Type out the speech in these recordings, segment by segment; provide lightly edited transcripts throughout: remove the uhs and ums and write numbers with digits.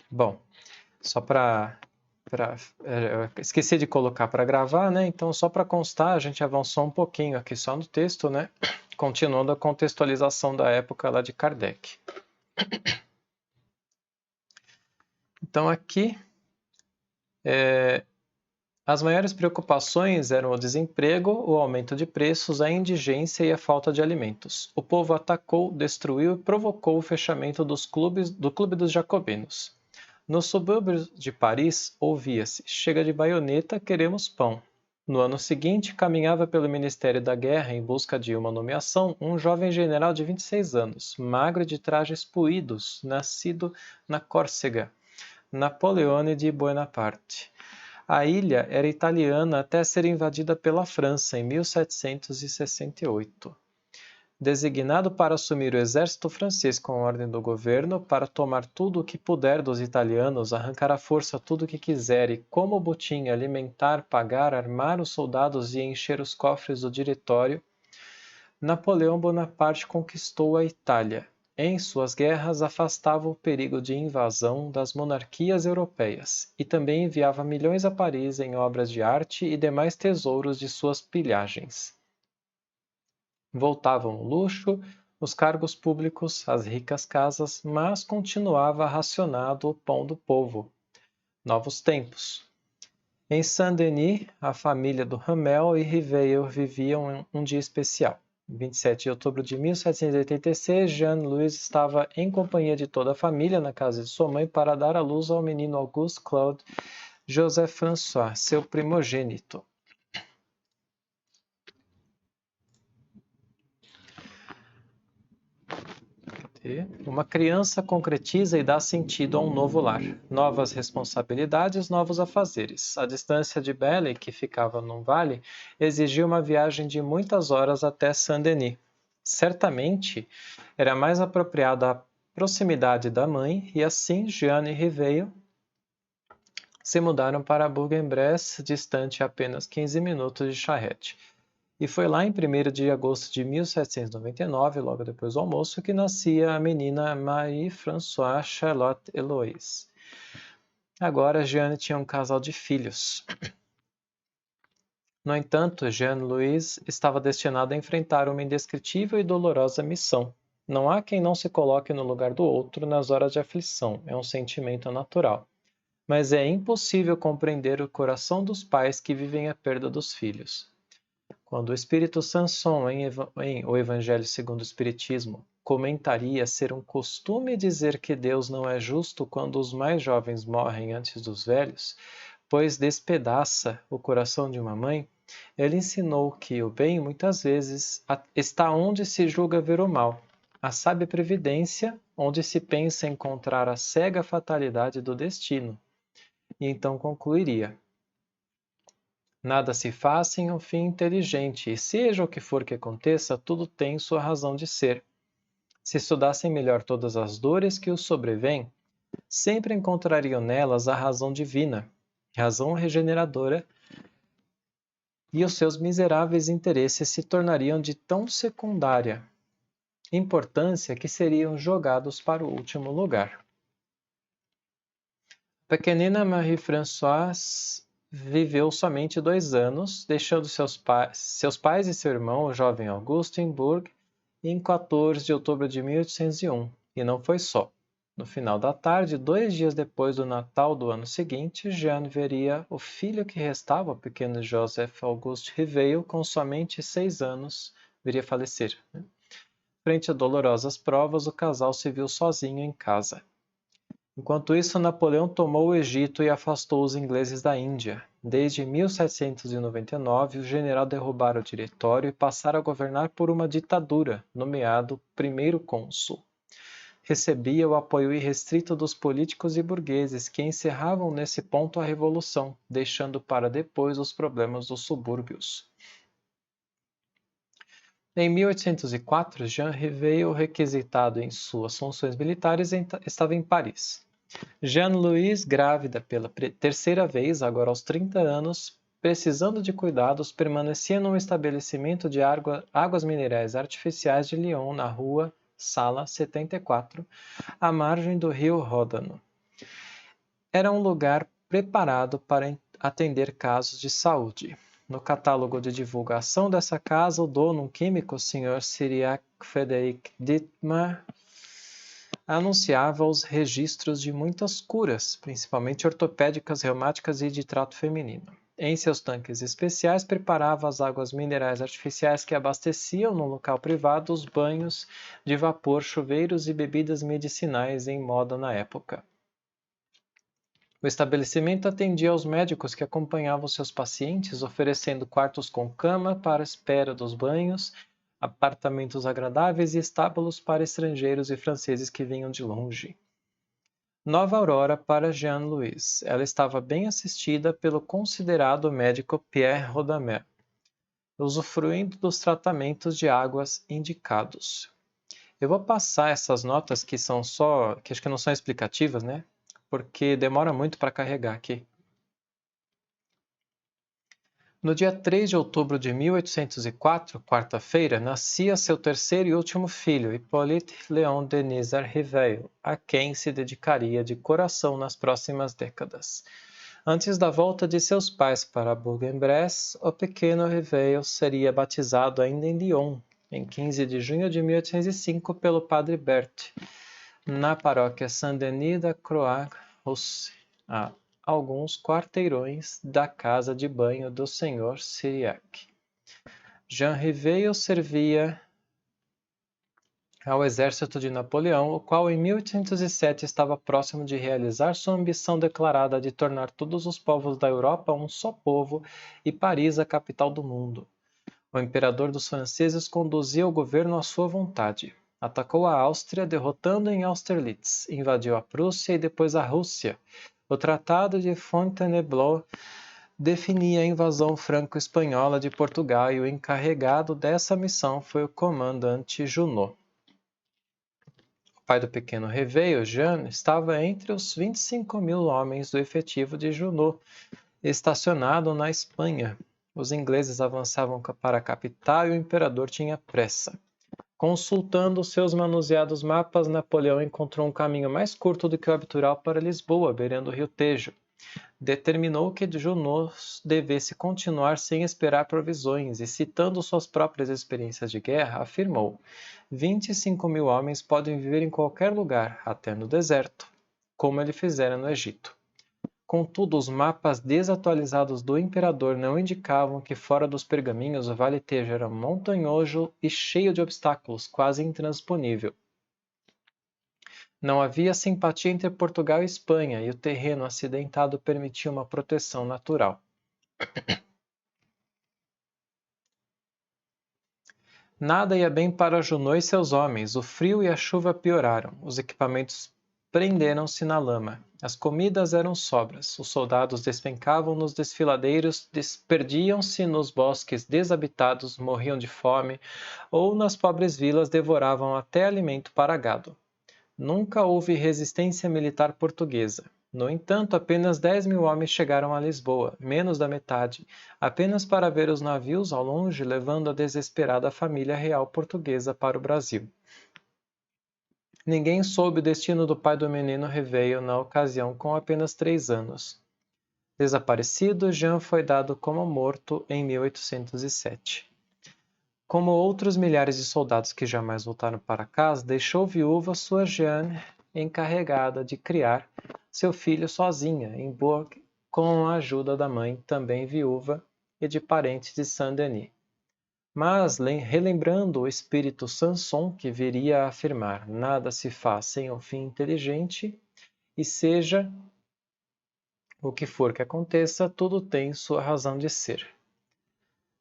Bom, só eu esqueci de colocar para gravar, né? Então, só para constar, a gente avançou um pouquinho aqui só no texto, né? Continuando a contextualização da época lá de Kardec. Então, aqui, as maiores preocupações eram o desemprego, o aumento de preços, a indigência e a falta de alimentos. O povo atacou, destruiu e provocou o fechamento do Clube dos Jacobinos. Nos subúrbios de Paris, ouvia-se: chega de baioneta, queremos pão. No ano seguinte, caminhava pelo Ministério da Guerra em busca de uma nomeação um jovem general de 26 anos, magro e de trajes puídos, nascido na Córcega, Napoleone de Bonaparte. A ilha era italiana até ser invadida pela França em 1768. Designado para assumir o exército francês com a ordem do governo, para tomar tudo o que puder dos italianos, arrancar à força tudo o que quiser e, como botim, alimentar, pagar, armar os soldados e encher os cofres do diretório, Napoleão Bonaparte conquistou a Itália. Em suas guerras, afastava o perigo de invasão das monarquias europeias e também enviava milhões a Paris em obras de arte e demais tesouros de suas pilhagens. Voltavam o luxo, os cargos públicos, as ricas casas, mas continuava racionado o pão do povo. Novos tempos. Em Saint-Denis, a família do Hamel e Riveil viviam um dia especial. Em 27 de outubro de 1786, Jean-Louis estava em companhia de toda a família na casa de sua mãe para dar à luz ao menino Auguste Claude Joseph François, seu primogênito. Uma criança concretiza e dá sentido a um novo lar. Novas responsabilidades, novos afazeres. A distância de Belle, que ficava num vale, exigia uma viagem de muitas horas até Saint-Denis. Certamente, era mais apropriada a proximidade da mãe, e assim Jeanne e Riveil se mudaram para Bourg-en-Bresse, distante apenas 15 minutos de charrete. E foi lá em 1º de agosto de 1799, logo depois do almoço, que nascia a menina Marie-Françoise Charlotte Eloise. Agora, Jeanne tinha um casal de filhos. No entanto, Jeanne-Louise estava destinada a enfrentar uma indescritível e dolorosa missão. Não há quem não se coloque no lugar do outro nas horas de aflição, é um sentimento natural. Mas é impossível compreender o coração dos pais que vivem a perda dos filhos. Quando o Espírito Sanson, em O Evangelho segundo o Espiritismo, comentaria ser um costume dizer que Deus não é justo quando os mais jovens morrem antes dos velhos, pois despedaça o coração de uma mãe, ele ensinou que o bem, muitas vezes, está onde se julga ver o mal, a sábia previdência, onde se pensa encontrar a cega fatalidade do destino. E então concluiria: nada se faz sem um fim inteligente, e seja o que for que aconteça, tudo tem sua razão de ser. Se estudassem melhor todas as dores que os sobrevêm, sempre encontrariam nelas a razão divina, razão regeneradora, e os seus miseráveis interesses se tornariam de tão secundária importância que seriam jogados para o último lugar. A pequenina Marie-Françoise viveu somente 2 anos, deixando seus pais e seu irmão, o jovem Auguste, em Bourg, em 14 de outubro de 1801. E não foi só. No final da tarde, 2 dias depois do Natal do ano seguinte, Jeanne veria o filho que restava, o pequeno Joseph Auguste Riveil, com somente 6 anos, viria falecer. Frente a dolorosas provas, o casal se viu sozinho em casa. Enquanto isso, Napoleão tomou o Egito e afastou os ingleses da Índia. Desde 1799, o general derrubara o diretório e passara a governar por uma ditadura, nomeado primeiro cônsul. Recebia o apoio irrestrito dos políticos e burgueses, que encerravam nesse ponto a revolução, deixando para depois os problemas dos subúrbios. Em 1804, Jean Riveil, requisitado em suas funções militares, estava em Paris. Jeanne-Louise, grávida pela terceira vez, agora aos 30 anos, precisando de cuidados, permanecia num estabelecimento de águas minerais artificiais de Lyon, na rua Sala 74, à margem do rio Ródano. Era um lugar preparado para atender casos de saúde. No catálogo de divulgação dessa casa, o dono, um químico, o Sr. Cyriac Frederick Dittmar, anunciava os registros de muitas curas, principalmente ortopédicas, reumáticas e de trato feminino. Em seus tanques especiais, preparava as águas minerais artificiais que abasteciam no local privado os banhos de vapor, chuveiros e bebidas medicinais em moda na época. O estabelecimento atendia aos médicos que acompanhavam seus pacientes, oferecendo quartos com cama para a espera dos banhos, apartamentos agradáveis e estábulos para estrangeiros e franceses que vinham de longe. Nova Aurora para Jean-Louis. Ela estava bem assistida pelo considerado médico Pierre Rodamer, usufruindo dos tratamentos de águas indicados. Eu vou passar essas notas que acho que não são explicativas, né? Porque demora muito para carregar aqui. No dia 3 de outubro de 1804, quarta-feira, nascia seu terceiro e último filho, Hippolyte Léon Denis Riveil, a quem se dedicaria de coração nas próximas décadas. Antes da volta de seus pais para Bourg-en-Bresse, o pequeno Riveil seria batizado ainda em Lyon, em 15 de junho de 1805, pelo padre Berthe, na paróquia Saint-Denis da Croix-Rousse, a alguns quarteirões da casa de banho do Sr. Cyriac. Jean Riveil servia ao exército de Napoleão, o qual em 1807 estava próximo de realizar sua ambição declarada de tornar todos os povos da Europa um só povo e Paris a capital do mundo. O imperador dos franceses conduzia o governo à sua vontade. Atacou a Áustria, derrotando em Austerlitz, invadiu a Prússia e depois a Rússia. O Tratado de Fontainebleau definia a invasão franco-espanhola de Portugal e o encarregado dessa missão foi o comandante Junot. O pai do pequeno Riveil, Jean, estava entre os 25.000 homens do efetivo de Junot, estacionado na Espanha. Os ingleses avançavam para a capital e o imperador tinha pressa. Consultando seus manuseados mapas, Napoleão encontrou um caminho mais curto do que o habitual para Lisboa, beirando o rio Tejo. Determinou que Junot devesse continuar sem esperar provisões e, citando suas próprias experiências de guerra, afirmou: 25.000 homens podem viver em qualquer lugar, até no deserto, como ele fizera no Egito. Contudo, os mapas desatualizados do imperador não indicavam que fora dos pergaminhos o Vale Tejo era montanhoso e cheio de obstáculos, quase intransponível. Não havia simpatia entre Portugal e Espanha, e o terreno acidentado permitia uma proteção natural. Nada ia bem para Junot e seus homens. O frio e a chuva pioraram. Os equipamentos prenderam-se na lama. As comidas eram sobras. Os soldados despencavam nos desfiladeiros, perdiam-se nos bosques desabitados, morriam de fome, ou nas pobres vilas devoravam até alimento para gado. Nunca houve resistência militar portuguesa. No entanto, apenas 10.000 homens chegaram a Lisboa, menos da metade, apenas para ver os navios ao longe levando a desesperada família real portuguesa para o Brasil. Ninguém soube o destino do pai do menino Riveil na ocasião, com apenas 3 anos. Desaparecido, Jean foi dado como morto em 1807. Como outros milhares de soldados que jamais voltaram para casa, deixou viúva sua Jeanne, encarregada de criar seu filho sozinha em Bourg, com a ajuda da mãe, também viúva, e de parentes de Saint-Denis. Mas, relembrando o espírito Sanson, que viria a afirmar: nada se faz sem um fim inteligente, e seja o que for que aconteça, tudo tem sua razão de ser.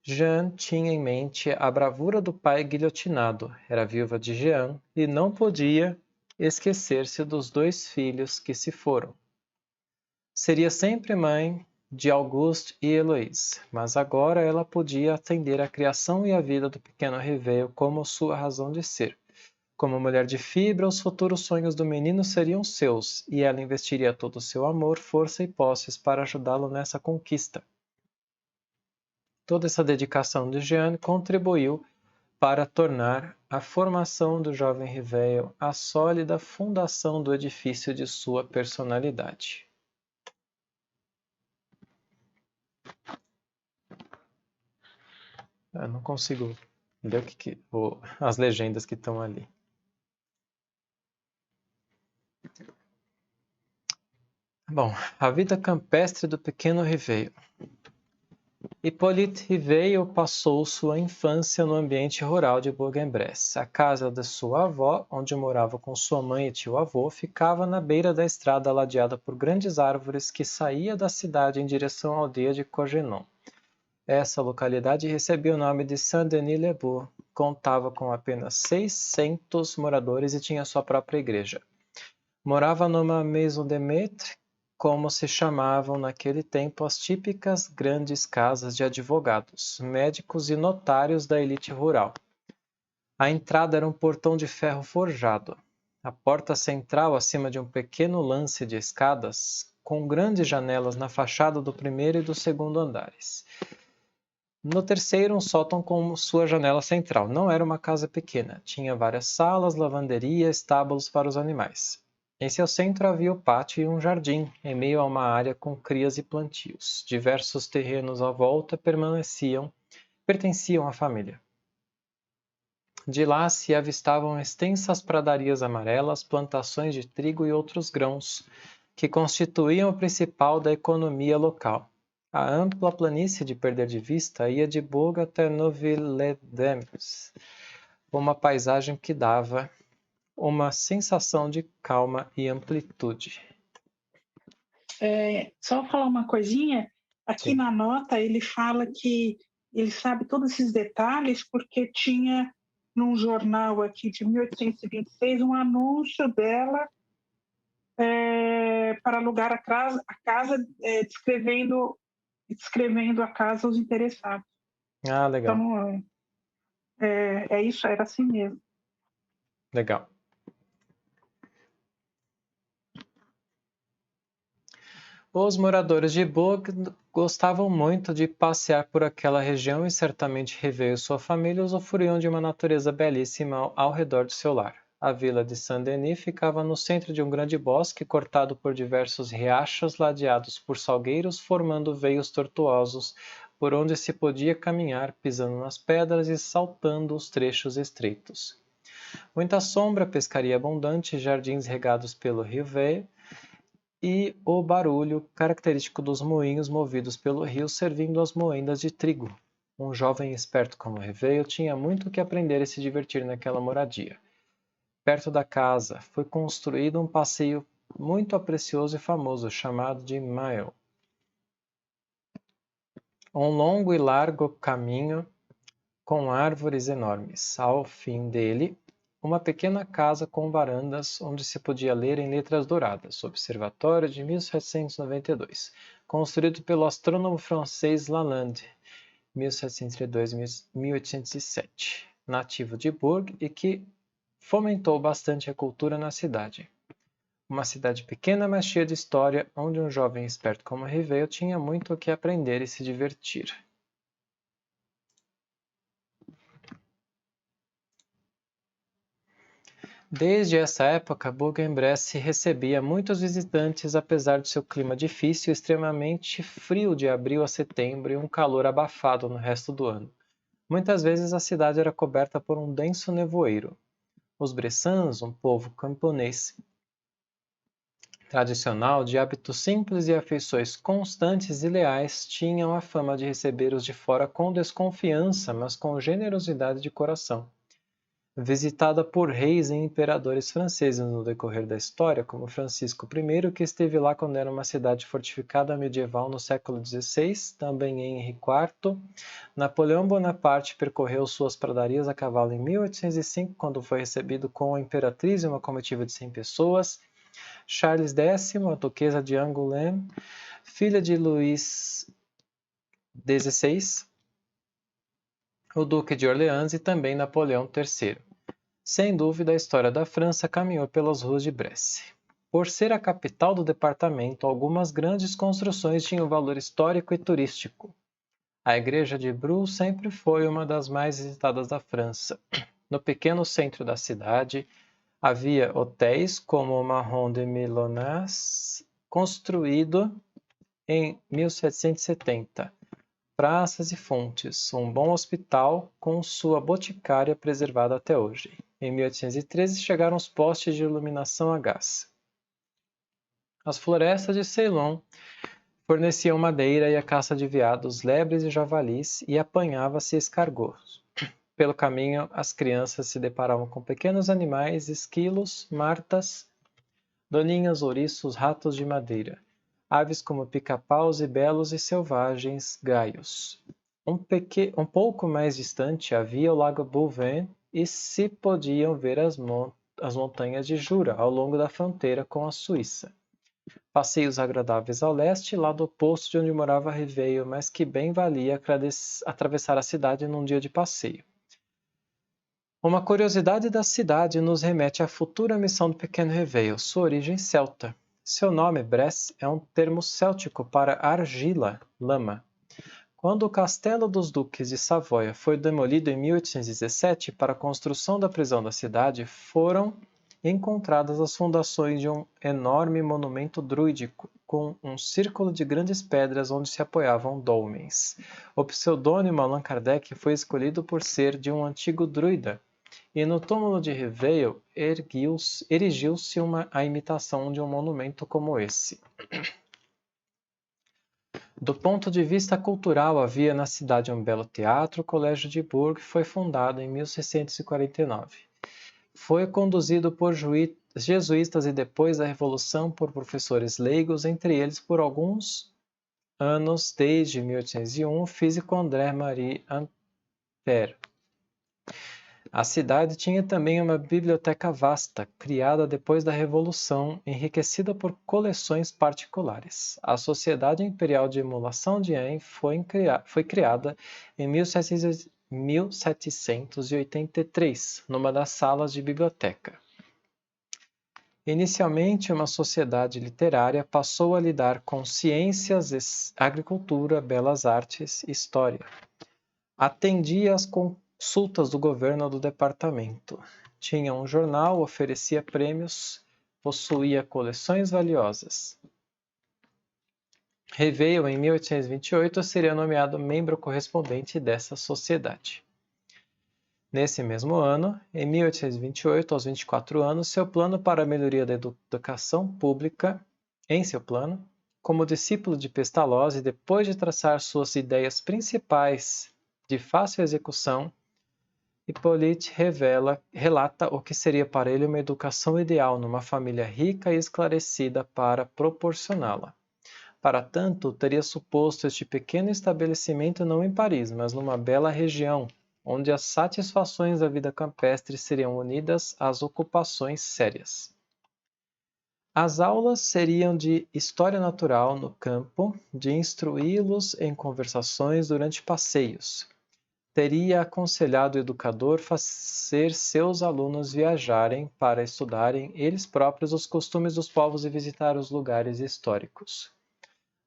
Jeanne tinha em mente a bravura do pai guilhotinado, era viúva de Jean e não podia esquecer-se dos 2 filhos que se foram. Seria sempre mãe de Auguste e Heloïse, mas agora ela podia atender à criação e à vida do pequeno Riveil como sua razão de ser. Como mulher de fibra, os futuros sonhos do menino seriam seus, e ela investiria todo o seu amor, força e posses para ajudá-lo nessa conquista. Toda essa dedicação de Jeanne contribuiu para tornar a formação do jovem Riveil a sólida fundação do edifício de sua personalidade. Eu não consigo ler as legendas que estão ali. Bom, a vida campestre do pequeno Riveio. Hippolyte Riveio passou sua infância no ambiente rural de Bourg-en-Bresse. A casa de sua avó, onde morava com sua mãe e tio-avô, ficava na beira da estrada ladeada por grandes árvores que saía da cidade em direção à aldeia de Courgenon. Essa localidade recebia o nome de Saint-Denis-le-Bourg. Contava com apenas 600 moradores e tinha sua própria igreja. Morava numa maison de maître, como se chamavam naquele tempo as típicas grandes casas de advogados, médicos e notários da elite rural. A entrada era um portão de ferro forjado. A porta central, acima de um pequeno lance de escadas, com grandes janelas na fachada do primeiro e do segundo andares. No terceiro, um sótão com sua janela central. Não era uma casa pequena. Tinha várias salas, lavanderia, estábulos para os animais. Em seu centro havia o pátio e um jardim, em meio a uma área com crias e plantios. Diversos terrenos à volta pertenciam à família. De lá se avistavam extensas pradarias amarelas, plantações de trigo e outros grãos, que constituíam o principal da economia local. A ampla planície de perder de vista ia de Bourg até Neuville-les-Dames, uma paisagem que dava uma sensação de calma e amplitude. Só falar uma coisinha, aqui Sim. na nota ele fala que ele sabe todos esses detalhes porque tinha num jornal aqui de 1826 um anúncio dela para alugar a casa descrevendo a casa aos interessados. Ah, legal. Então, é isso, era assim mesmo. Legal. Os moradores de Bourg gostavam muito de passear por aquela região e certamente Riveio e sua família usufruíam de uma natureza belíssima ao redor de seu lar. A vila de Saint-Denis ficava no centro de um grande bosque cortado por diversos riachos ladeados por salgueiros, formando veios tortuosos, por onde se podia caminhar pisando nas pedras e saltando os trechos estreitos. Muita sombra, pescaria abundante, jardins regados pelo rio Veio, e o barulho característico dos moinhos movidos pelo rio servindo as moendas de trigo. Um jovem esperto como Riveio tinha muito que aprender e se divertir naquela moradia. Perto da casa foi construído um passeio muito aprencioso e famoso, chamado de Mile. Um longo e largo caminho com árvores enormes. Ao fim dele, uma pequena casa com varandas onde se podia ler em letras douradas, Observatório de 1792, construído pelo astrônomo francês Lalande, 1732-1807, nativo de Bourg e que fomentou bastante a cultura na cidade. Uma cidade pequena, mas cheia de história, onde um jovem esperto como Riveio tinha muito o que aprender e se divertir. Desde essa época, Bourg-en-Bresse recebia muitos visitantes, apesar de seu clima difícil e extremamente frio de abril a setembro e um calor abafado no resto do ano. Muitas vezes a cidade era coberta por um denso nevoeiro. Os bressans, um povo camponês tradicional de hábitos simples e afeições constantes e leais, tinham a fama de receber os de fora com desconfiança, mas com generosidade de coração. Visitada por reis e imperadores franceses no decorrer da história, como Francisco I, que esteve lá quando era uma cidade fortificada medieval no século XVI, também Henri IV. Napoleão Bonaparte percorreu suas pradarias a cavalo em 1805, quando foi recebido com a imperatriz e uma comitiva de 100 pessoas. Charles X, a duquesa de Angoulême, filha de Luís XVI, o duque de Orleans e também Napoleão III. Sem dúvida, a história da França caminhou pelas ruas de Bresse. Por ser a capital do departamento, algumas grandes construções tinham valor histórico e turístico. A igreja de Brou sempre foi uma das mais visitadas da França. No pequeno centro da cidade, havia hotéis como o Marron de Milonnas, construído em 1770, praças e fontes, um bom hospital com sua boticária preservada até hoje. Em 1813 chegaram os postes de iluminação a gás. As florestas de Ceilão forneciam madeira e a caça de veados, lebres e javalis, e apanhava-se escargots. Pelo caminho, as crianças se deparavam com pequenos animais, esquilos, martas, doninhas, ouriços, ratos de madeira, aves como pica-paus e belos e selvagens gaios. Um pouco mais distante havia o lago Bouvin e se podiam ver as montanhas de Jura ao longo da fronteira com a Suíça. Passeios agradáveis ao leste, lado oposto de onde morava Riveio, mas que bem valia atravessar a cidade num dia de passeio. Uma curiosidade da cidade nos remete à futura missão do pequeno Riveio, sua origem celta. Seu nome, Bresse, é um termo céltico para argila, lama. Quando o Castelo dos Duques de Savoia foi demolido em 1817 para a construção da prisão da cidade, foram encontradas as fundações de um enorme monumento druídico, com um círculo de grandes pedras onde se apoiavam dolmens. O pseudônimo Allan Kardec foi escolhido por ser de um antigo druida, e no túmulo de Reveille erigiu-se a imitação de um monumento como esse. Do ponto de vista cultural, havia na cidade um belo teatro, o Colégio de Bourg foi fundado em 1649. Foi conduzido por jesuítas e depois da Revolução por professores leigos, entre eles por alguns anos, desde 1801, o físico André-Marie Ampère. A cidade tinha também uma biblioteca vasta, criada depois da Revolução, enriquecida por coleções particulares. A Sociedade Imperial de Emulação de Ain foi criada em 1783, numa das salas de biblioteca. Inicialmente uma sociedade literária, passou a lidar com ciências, agricultura, belas artes e história. Atendia às consultas do governo do departamento. Tinha um jornal, oferecia prêmios, possuía coleções valiosas. Reveille, em 1828, seria nomeado membro correspondente dessa sociedade. Nesse mesmo ano, em 1828, aos 24 anos, seu plano para a melhoria da educação pública, como discípulo de Pestalozzi, depois de traçar suas ideias principais de fácil execução, Hippolyte relata o que seria para ele uma educação ideal numa família rica e esclarecida para proporcioná-la. Para tanto, teria suposto este pequeno estabelecimento não em Paris, mas numa bela região, onde as satisfações da vida campestre seriam unidas às ocupações sérias. As aulas seriam de história natural no campo, de instruí-los em conversações durante passeios. Teria aconselhado o educador fazer seus alunos viajarem para estudarem eles próprios os costumes dos povos e visitar os lugares históricos.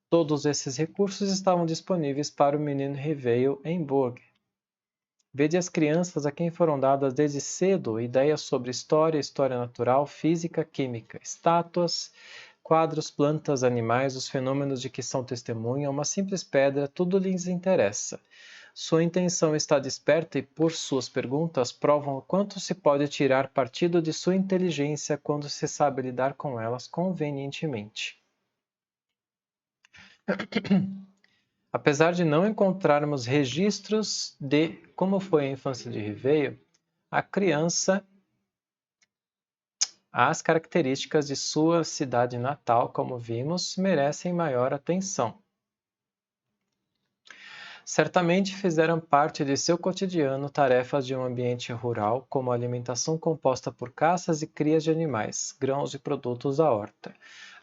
Todos esses recursos estavam disponíveis para o menino Reveille em Bourg. Vede as crianças a quem foram dadas desde cedo ideias sobre história natural, física, química, estátuas, quadros, plantas, animais, os fenômenos de que são testemunha, uma simples pedra, tudo lhes interessa. Sua intenção está desperta e, por suas perguntas, provam o quanto se pode tirar partido de sua inteligência quando se sabe lidar com elas convenientemente. Apesar de não encontrarmos registros de como foi a infância de Reveille, as características de sua cidade natal, como vimos, merecem maior atenção. Certamente fizeram parte de seu cotidiano tarefas de um ambiente rural, como a alimentação composta por caças e crias de animais, grãos e produtos da horta,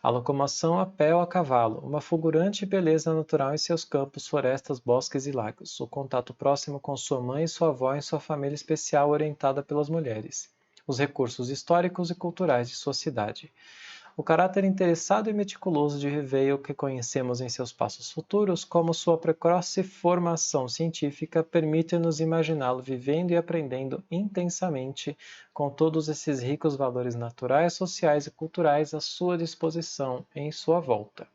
a locomoção a pé ou a cavalo, uma fulgurante beleza natural em seus campos, florestas, bosques e lagos, o contato próximo com sua mãe e sua avó em sua família especial orientada pelas mulheres, os recursos históricos e culturais de sua cidade. O caráter interessado e meticuloso de Reveille que conhecemos em seus passos futuros, como sua precoce formação científica, permite-nos imaginá-lo vivendo e aprendendo intensamente com todos esses ricos valores naturais, sociais e culturais à sua disposição em sua volta.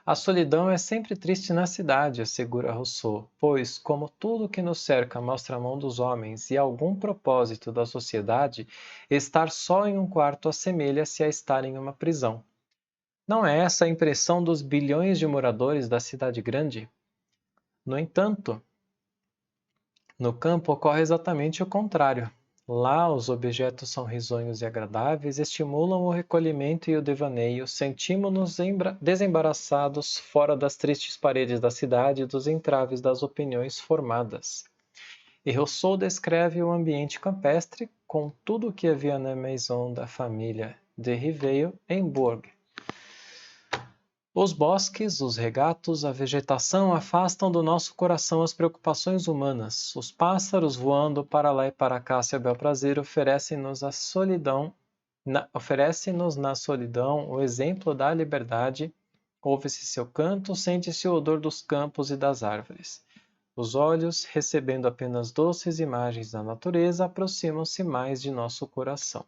A solidão é sempre triste na cidade, assegura Rousseau, pois, como tudo que nos cerca mostra a mão dos homens e algum propósito da sociedade, estar só em um quarto assemelha-se a estar em uma prisão. Não é essa a impressão dos bilhões de moradores da cidade grande? No entanto, no campo ocorre exatamente o contrário. Lá, os objetos são risonhos e agradáveis, estimulam o recolhimento e o devaneio, sentimos-nos desembaraçados fora das tristes paredes da cidade e dos entraves das opiniões formadas. E Rousseau descreve o ambiente campestre com tudo o que havia na maison da família de Riveil em Bourg. Os bosques, os regatos, a vegetação afastam do nosso coração as preocupações humanas. Os pássaros voando para lá e para cá a seu bel prazer oferecem-nos na solidão o exemplo da liberdade. Ouve-se seu canto, sente-se o odor dos campos e das árvores. Os olhos, recebendo apenas doces imagens da natureza, aproximam-se mais de nosso coração.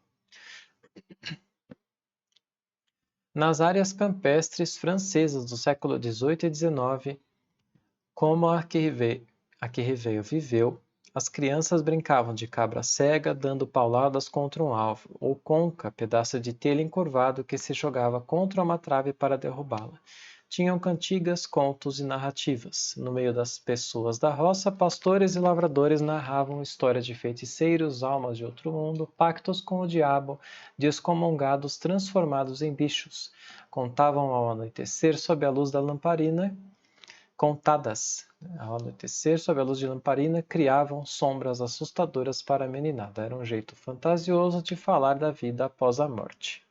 Nas áreas campestres francesas do século XVIII e XIX, como a que Ribeiro viveu, as crianças brincavam de cabra cega, dando pauladas contra um alvo, ou conca, pedaço de telha encurvado que se jogava contra uma trave para derrubá-la. Tinham cantigas, contos e narrativas. No meio das pessoas da roça, pastores e lavradores narravam histórias de feiticeiros, almas de outro mundo, pactos com o diabo, de excomungados transformados em bichos. Contavam ao anoitecer sob a luz da lamparina, ao anoitecer, sob a luz de lamparina, criavam sombras assustadoras para a meninada. Era um jeito fantasioso de falar da vida após a morte.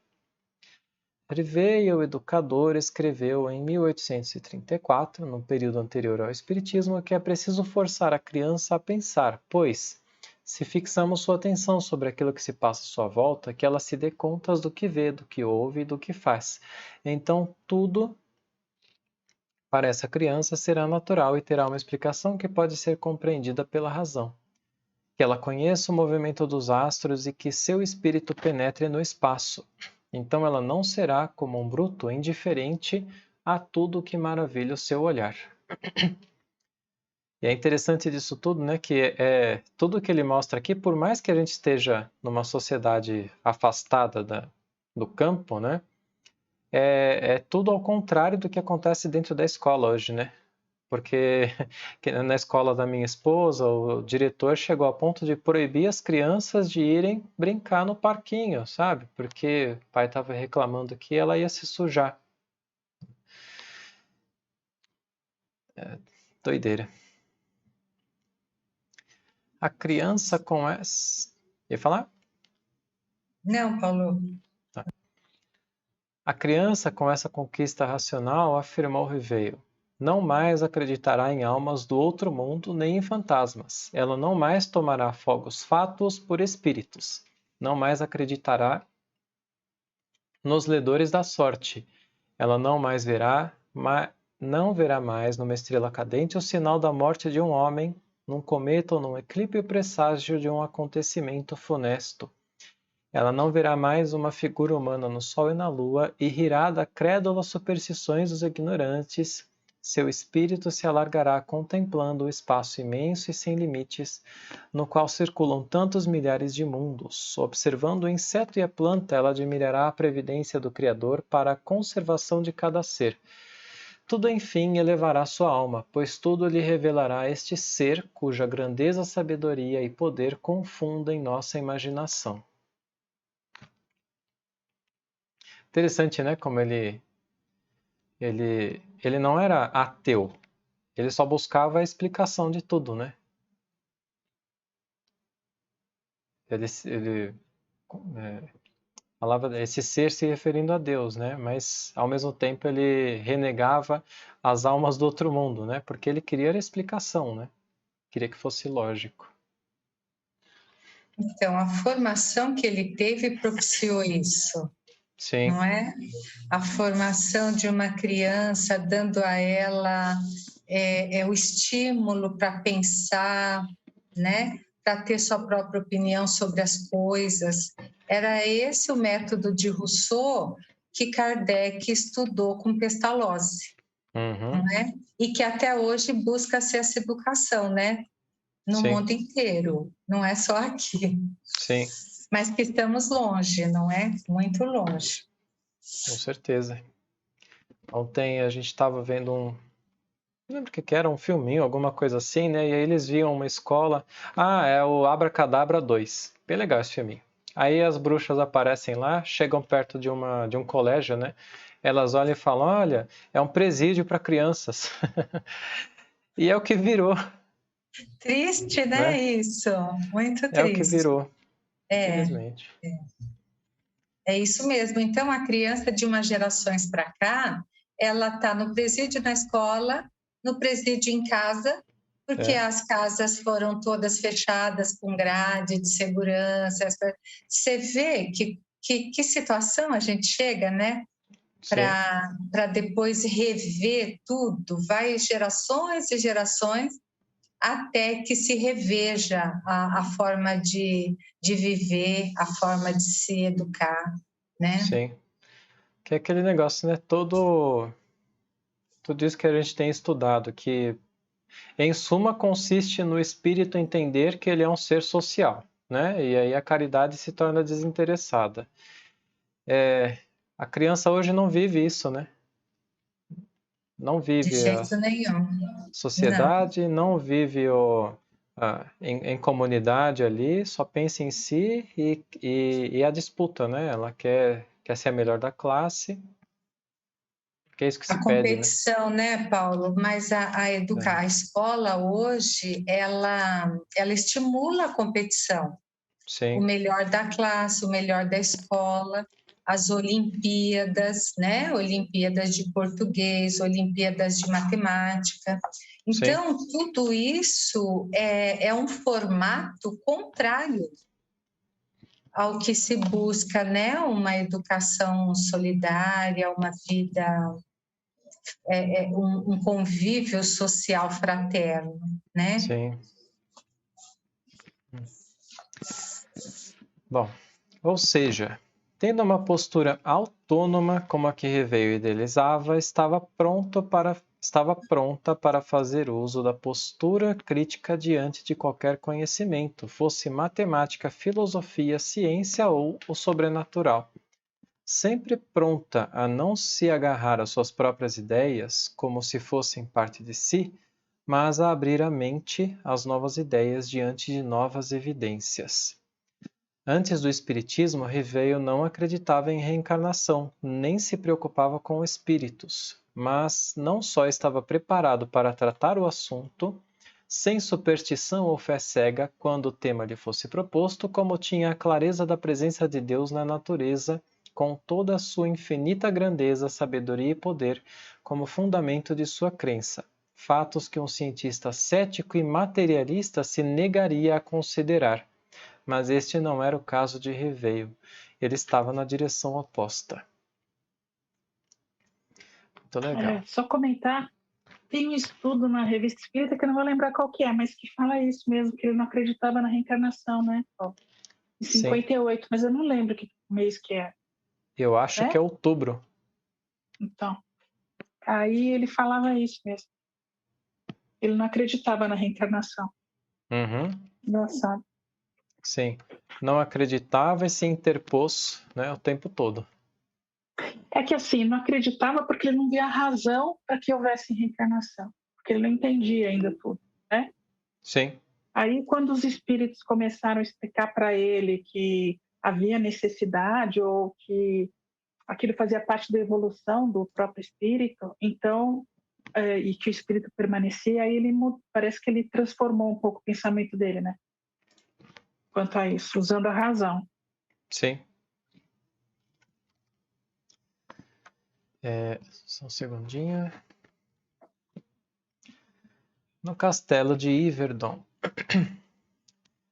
Riveil, o educador, escreveu em 1834, no período anterior ao Espiritismo, que é preciso forçar a criança a pensar, pois, se fixamos sua atenção sobre aquilo que se passa à sua volta, que ela se dê contas do que vê, do que ouve e do que faz. Então, tudo para essa criança será natural e terá uma explicação que pode ser compreendida pela razão. Que ela conheça o movimento dos astros e que seu espírito penetre no espaço. Então ela não será, como um bruto, indiferente a tudo que maravilha o seu olhar. E é interessante disso tudo, né, que tudo que ele mostra aqui, por mais que a gente esteja numa sociedade afastada do campo, né, é tudo ao contrário do que acontece dentro da escola hoje, né? Porque na escola da minha esposa, o diretor chegou a ponto de proibir as crianças de irem brincar no parquinho, sabe? Porque o pai estava reclamando que ela ia se sujar. Doideira. A criança com essa... Ia falar? Não, Paulo. Tá. A criança com essa conquista racional, afirmou Riveio, não mais acreditará em almas do outro mundo nem em fantasmas. Ela não mais tomará fogos fátuos por espíritos. Não mais acreditará nos ledores da sorte. Ela não verá mais numa estrela cadente o sinal da morte de um homem, num cometa ou num eclipse o presságio de um acontecimento funesto. Ela não verá mais uma figura humana no sol e na lua e rirá da crédula superstições dos ignorantes. Seu espírito se alargará contemplando o espaço imenso e sem limites, no qual circulam tantos milhares de mundos. Observando o inseto e a planta, ela admirará a previdência do Criador para a conservação de cada ser. Tudo, enfim, elevará sua alma, pois tudo lhe revelará este ser cuja grandeza, sabedoria e poder confundem nossa imaginação. Interessante, né? Como ele não era ateu. Ele só buscava a explicação de tudo, né? Ele falava esse ser se referindo a Deus, né? Mas ao mesmo tempo ele renegava as almas do outro mundo, né? Porque ele queria a explicação, né? Queria que fosse lógico. Então, a formação que ele teve propiciou isso. Sim. Não é? A formação de uma criança dando a ela o estímulo para pensar, né? Para ter sua própria opinião sobre as coisas. Era esse o método de Rousseau que Kardec estudou com Pestalozzi. Uhum. não é? E que até hoje busca-se essa educação, né? No Sim, mundo inteiro, não é só aqui. sim, Mas que estamos longe, não é? Muito longe. com certeza. Ontem a gente estava vendo não lembro o que que era, um filminho, alguma coisa assim, né? E aí eles viam uma escola. Ah, é o Abracadabra 2. Bem legal esse filminho. Aí as bruxas aparecem lá, chegam perto de um colégio, né? Elas olham e falam: Olha, é um presídio para crianças. E é o que virou, Triste, né? né? Isso, muito É o que triste. virou, É, infelizmente. é isso mesmo. Então, a criança de umas gerações para cá, ela está no presídio na escola, no presídio em casa, porque É, as casas foram todas fechadas com grade de segurança. Você vê que situação a gente chega, né? sim, Para depois rever tudo, vai gerações e gerações até que se reveja a forma de viver, a forma de se educar, né? sim. Que é aquele negócio, né? Tudo isso que a gente tem estudado, que em suma consiste no espírito entender que ele é um ser social, né? E aí a caridade se torna desinteressada. A criança hoje não vive isso, né? Não De vive a jeito nenhum. Não. sociedade, não vive em comunidade ali, só pensa em si e a disputa, né? Ela quer ser a melhor da classe, que é isso que se A pede, né? competição, né, Paulo? Mas a escola hoje, ela estimula a competição. O Sim, melhor da classe, o melhor da escola, as Olimpíadas, né? Olimpíadas de português, Olimpíadas de matemática. sim, Então, tudo isso é um formato contrário ao que se busca, né? Uma educação solidária, uma vida, um convívio social fraterno, né? sim. Bom, ou seja, tendo uma postura autônoma como a que Reveio idealizava, estava pronta para fazer uso da postura crítica diante de qualquer conhecimento, fosse matemática, filosofia, ciência ou o sobrenatural. Sempre pronta a não se agarrar às suas próprias ideias como se fossem parte de si, mas a abrir a mente às novas ideias diante de novas evidências. Antes do Espiritismo, Riveio não acreditava em reencarnação, nem se preocupava com espíritos, mas não só estava preparado para tratar o assunto, sem superstição ou fé cega quando o tema lhe fosse proposto, como tinha a clareza da presença de Deus na natureza, com toda a sua infinita grandeza, sabedoria e poder, como fundamento de sua crença. Fatos que um cientista cético e materialista se negaria a considerar. Mas este não era o caso de Riveio. Ele estava na direção oposta. Muito legal. Só comentar, tem um estudo na Revista Espírita que eu não vou lembrar qual que é, mas que fala isso mesmo, que ele não acreditava na reencarnação, né? Em Sim, 58, mas eu não lembro que mês que é, eu acho que né? é outubro. Então, aí ele falava isso mesmo. Ele não acreditava na reencarnação. Uhum, Engraçado. sim. Não acreditava e se interpôs, né, o tempo todo. É que assim, não acreditava porque ele não via razão para que houvesse reencarnação, porque ele não entendia ainda tudo, né? Sim, Aí, quando os espíritos começaram a explicar para ele que havia necessidade ou que aquilo fazia parte da evolução do próprio espírito, então, e que o espírito permanecia, aí ele parece que ele transformou um pouco o pensamento dele, né? Quanto a isso, usando a razão. sim. Só um segundinho. No castelo de Yverdon.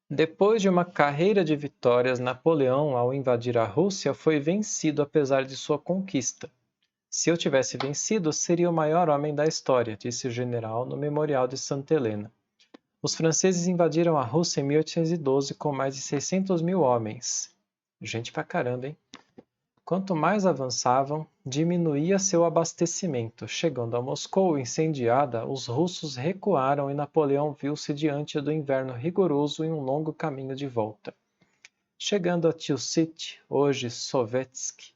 Depois de uma carreira de vitórias, Napoleão, ao invadir a Rússia, foi vencido apesar de sua conquista. Se eu tivesse vencido, seria o maior homem da história, disse o general no Memorial de Santa Helena. Os franceses invadiram a Rússia em 1812 com mais de 600 mil homens. Gente pra caramba, hein? Quanto mais avançavam, diminuía seu abastecimento. Chegando a Moscou incendiada, os russos recuaram e Napoleão viu-se diante do inverno rigoroso em um longo caminho de volta. Chegando a Tilsit, hoje Sovetsk,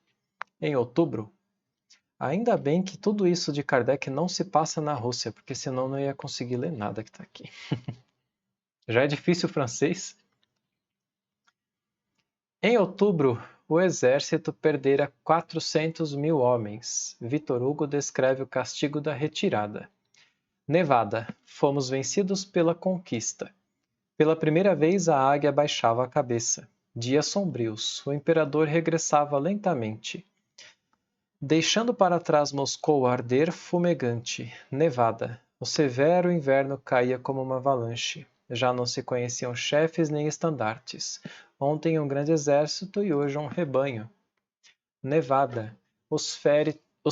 em outubro, ainda bem que tudo isso de Kardec não se passa na Rússia, porque senão não ia conseguir ler nada que está aqui. Já é difícil o francês. Em outubro, o exército perdera 400.000 homens. Vitor Hugo descreve o castigo da retirada. Nevada. Fomos vencidos pela conquista. Pela primeira vez a águia baixava a cabeça. Dias sombrios. O imperador regressava lentamente, deixando para trás Moscou arder fumegante. Nevada. O severo inverno caía como uma avalanche. Já não se conheciam chefes nem estandartes. Ontem um grande exército e hoje um rebanho. Nevada. Os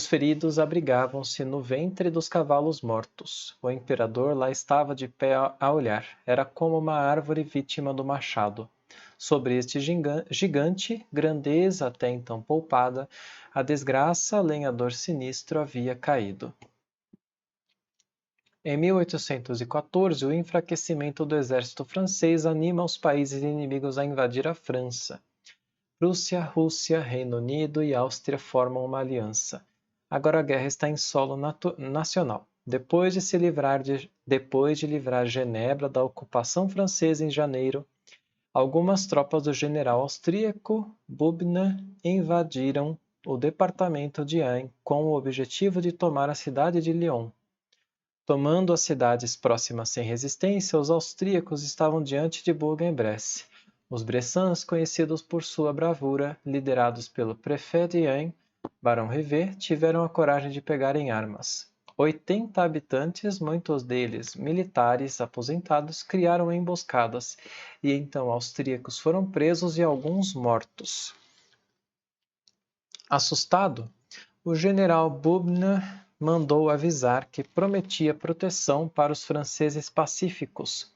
feridos abrigavam-se no ventre dos cavalos mortos. O imperador lá estava de pé a olhar. Era como uma árvore vítima do machado. Sobre este gigante, grandeza até então poupada, a desgraça, lenhador sinistro, havia caído. Em 1814, o enfraquecimento do exército francês anima os países inimigos a invadir a França. Prússia, Rússia, Reino Unido e Áustria formam uma aliança. Agora a guerra está em solo nacional. Depois de livrar Genebra da ocupação francesa em janeiro, algumas tropas do general austríaco Bubna invadiram o departamento de Ain com o objetivo de tomar a cidade de Lyon. Tomando as cidades próximas sem resistência, os austríacos estavam diante de Bourg-en-Bresse. Os bressans, conhecidos por sua bravura, liderados pelo prefeito de Ain, Barão Rivet, tiveram a coragem de pegar em armas. 80 habitantes, muitos deles militares aposentados, criaram emboscadas, e então austríacos foram presos e alguns mortos. Assustado, o general Bubna mandou avisar que prometia proteção para os franceses pacíficos,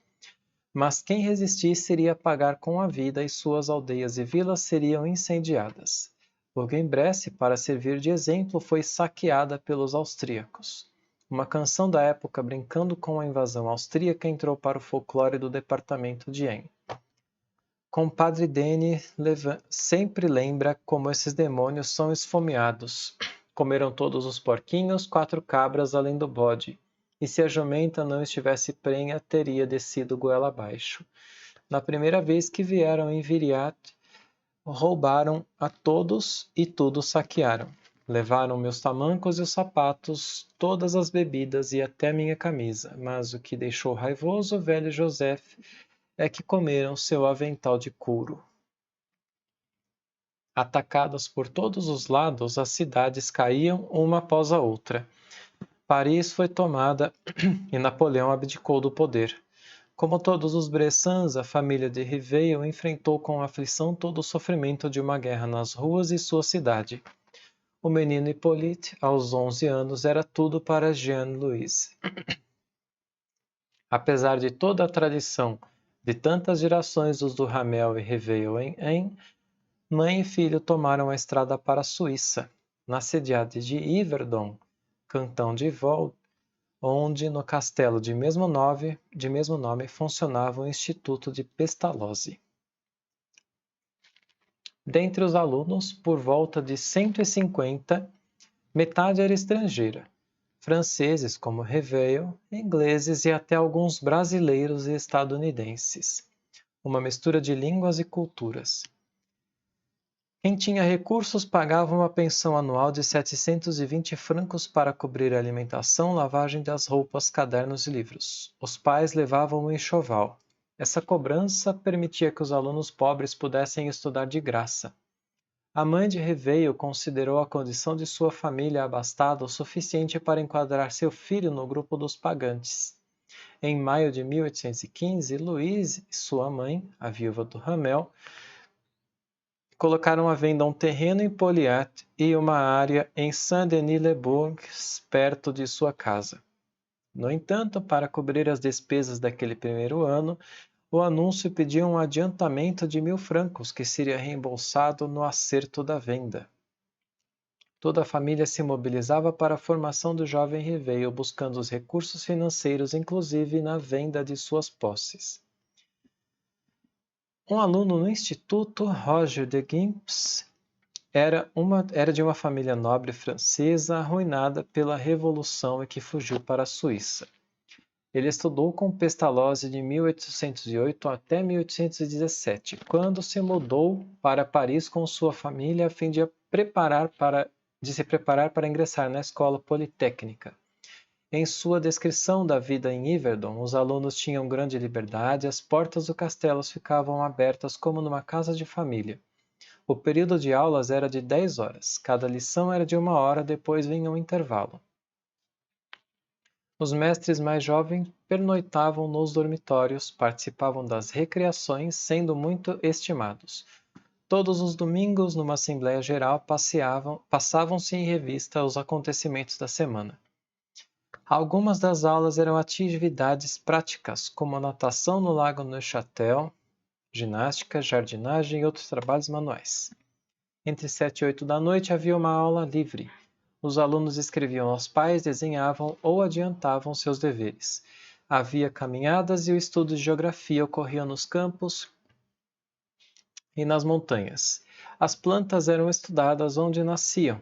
mas quem resistisse iria pagar com a vida e suas aldeias e vilas seriam incendiadas. Bourg-en-Bresse, para servir de exemplo, foi saqueada pelos austríacos. Uma canção da época brincando com a invasão austríaca entrou para o folclore do departamento de Ain. Compadre Dene sempre lembra como esses demônios são esfomeados. Comeram todos os porquinhos, 4 cabras além do bode. E se a jumenta não estivesse prenha, teria descido goela abaixo. Na primeira vez que vieram em Viriat, roubaram a todos e tudo saquearam. Levaram meus tamancos e os sapatos, todas as bebidas e até minha camisa. Mas o que deixou raivoso o velho José é que comeram seu avental de couro. Atacadas por todos os lados, as cidades caíam uma após a outra. Paris foi tomada e Napoleão abdicou do poder. Como todos os bressans, a família de Riveil enfrentou com aflição todo o sofrimento de uma guerra nas ruas e sua cidade. O menino Hippolyte, aos 11 anos, era tudo para Jean-Louis. Apesar de toda a tradição de tantas gerações dos Duhamel e Riveil em Ain, mãe e filho tomaram a estrada para a Suíça, na cidade de Yverdon, cantão de Vaud, onde no castelo de mesmo nome funcionava o Instituto de Pestalozzi. Dentre os alunos, por volta de 150, metade era estrangeira, franceses como Riveil, ingleses e até alguns brasileiros e estadunidenses. Uma mistura de línguas e culturas. Quem tinha recursos pagava uma pensão anual de 720 francos para cobrir a alimentação, lavagem das roupas, cadernos e livros. Os pais levavam um enxoval. Essa cobrança permitia que os alunos pobres pudessem estudar de graça. A mãe de Riveil considerou a condição de sua família abastada o suficiente para enquadrar seu filho no grupo dos pagantes. Em maio de 1815, Louise e sua mãe, a viúva do Hamel, colocaram à venda um terreno em Poliat e uma área em Saint-Denis-les-Bourgs, perto de sua casa. No entanto, para cobrir as despesas daquele primeiro ano, o anúncio pedia um adiantamento de 1.000 francos, que seria reembolsado no acerto da venda. Toda a família se mobilizava para a formação do jovem Ribeiro, buscando os recursos financeiros, inclusive na venda de suas posses. Um aluno no instituto, Roger de Gimpes, era de uma família nobre francesa arruinada pela Revolução e que fugiu para a Suíça. Ele estudou com Pestalozzi de 1808 até 1817, quando se mudou para Paris com sua família a fim de se preparar para ingressar na escola politécnica. Em sua descrição da vida em Yverdon, os alunos tinham grande liberdade e as portas do castelo ficavam abertas como numa casa de família. O período de aulas era de 10 horas, cada lição era de 1 hora, depois vinha um intervalo. Os mestres mais jovens pernoitavam nos dormitórios, participavam das recreações, sendo muito estimados. Todos os domingos, numa assembleia geral, passavam-se em revista os acontecimentos da semana. Algumas das aulas eram atividades práticas, como natação no lago Neuchâtel, ginástica, jardinagem e outros trabalhos manuais. Entre 7 e 8 da noite havia uma aula livre. Os alunos escreviam aos pais, desenhavam ou adiantavam seus deveres. Havia caminhadas e o estudo de geografia ocorria nos campos e nas montanhas. As plantas eram estudadas onde nasciam.